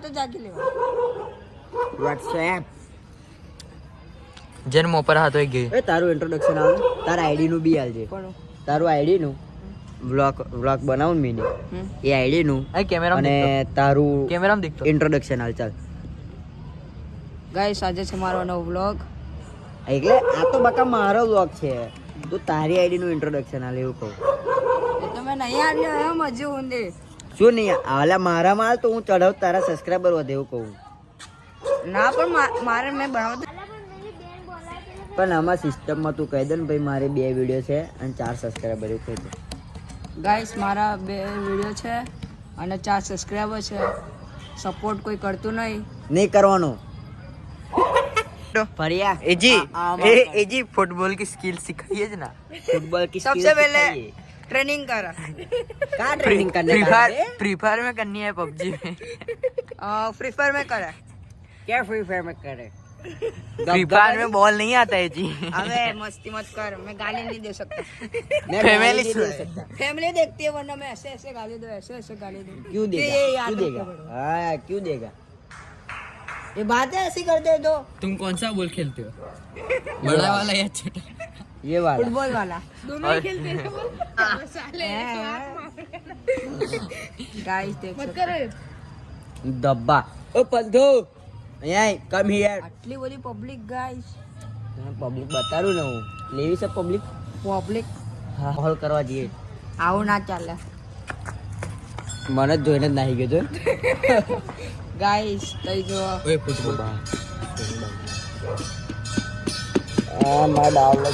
તો જાગી લેવા. WhatsApp જન્મ ઉપર હાથ હોય ગઈ. એ તારું ઇન્ટ્રોડક્શન આવે તારા આઈડી નું બી આલજે. તારું આઈડી નું વ્લોગ બનાવું ને મીની એ આઈડી નું એ કેમેરા અને તારું કેમેરામાં દેખતો ઇન્ટ્રોડક્શન હાલ ચાલ. ગાઈસ આજે છે મારો નવો વ્લોગ. એટલે આ તો બકા મારો વ્લોગ છે. તું તારી આઈડી નું ઇન્ટ્રોડક્શન હાલ એવું કહું. એ તો મેં નહીં આવ્યો એમ હજુ ઊંડે. શું નહીં હાલે મારા માલ તો હું ચડાવ તારા સબસ્ક્રાઈબર વધે એવું કહું. ના પણ મારે મેં બનાવતો. પણ આમાં સિસ્ટમમાં તું કહી દે ને ભાઈ મારે 2 વિડીયો છે અને 4 સબસ્ક્રાઈબર એવું કહી દે. ગાઈસ મારા 2 વિડીયો છે અને 4 સબસ્ક્રાઈબર છે. સપોર્ટ કોઈ કરતું નહીં કરવાનો. ફરિયા एजी फुटबॉल की स्किल सिखाइए ना. फुटबॉल की सबसे पहले ट्रेनिंग करा. कहाँ ट्रेनिंग करने का है? फ्री फायर में करनी है पबजी में. फ्री फायर में करा. क्या फ्री फायर में करे? फ्री फायर में बॉल नहीं आता है जी. अबे मस्ती मत कर. मैं गाली नहीं दे सकता. मैं फैमिली नहीं दे सकता. फैमिली देखती है वरना मैं ऐसे ऐसे गाली दूं ऐसे गाली दूं. क्यों ये देगा? याद क्यों देगा? रखो. हाँ क्यों देगा? ये बात है ऐसी कर दे दो. तुम कौन सा बॉल खेलते हो? बड़ा वाला या छोटा? ये वाला फुटबॉल वाला दोनों ही खेलते हैं. गाइस देख सकते हो. डब्बा ओ पंथू અહીંયા કમ હિયર. આટલી બધી પબ્લિક ગાઈસ. પબ્લિક બતાડું ને હું લેવી છે પબ્લિક પબ્લિક હોલ કરવા જઈએ. આવું ના ચાલે મને જ જોઈને જ નાહી ગયો છો. ગાઈસ તઈ જો ओए फुटबॉल. આ મારા ડાવલ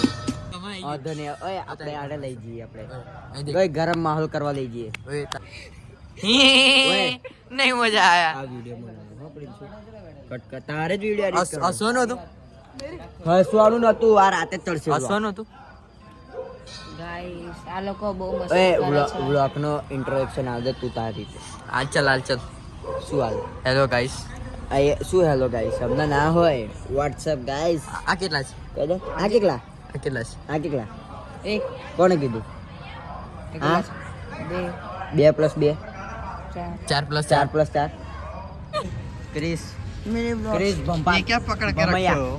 આધો ને ઓય આપણે આડે લઈ જઈએ આપણે કોઈ ગરમ માહોલ કરવા લઈ જઈએ. नहीं मजा आया. આ વિડિયો બનાવો હો પ્રિન્સ કટ કટ તારે જ વિડિયો એડિટ કરો. हसવાનો હતું. હસવાનું નતું આ રાતે જ ચડશે. હસવાનો હતું. ગાઈસ આ લોકો બહુ મસ્ત એ કરે છે. વ્લોગ નો ઇન્ટ્રોડક્શન આવડે તું તારી રીતે હાલ ચલ. શું હાલ હેલો ગાઈસ. શું હેલો ગાઈસ અમને ના હોય વોટ્સએપ ગાઈસ આ કેટલા છે? કહી દે. આ કેટલા આ કેટલા છે? આ કેટલા એક કોણે કીધું? એક હા? બે 2 + 2 ચાર 4 + 4. 4 + 4 ક્રિસ મિની બ્લોગ. ક્રિસ ભંપા क्या पकड़ के भमैया। रखे हो?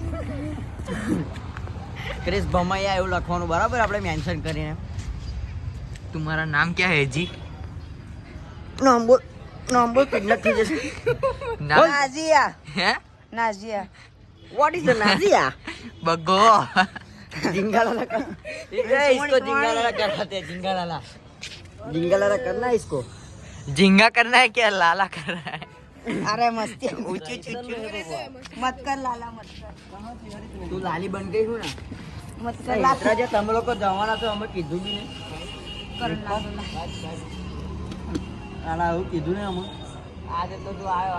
ક્રિસ ભમૈયા એવું લખવાનું બરાબર આપણે મેન્શન કરીને. तुम्हारा नाम क्या है जी? નામ બોલ કિડનેપ થઈ જશે. नाम નાઝિયા है Nazia what is the Nazia? बग्गो. जिंगालाला का इसको जिंगालाला कराते हैं. जिंगालाला करना है इसको. झिंगा करना है क्या लाला कर रहा है? અરે મસ્તી ऊंची મત કર લાલા મત કર. તું લાલી બન ગઈ હું ને મત કર લાલા ઇન્દ્રા જે તમે લોકો જવાના તો અમે કીધું બી નહીં. કર લાલા. આલા આવું કીધું ને અમે આજે તો તું આવ્યો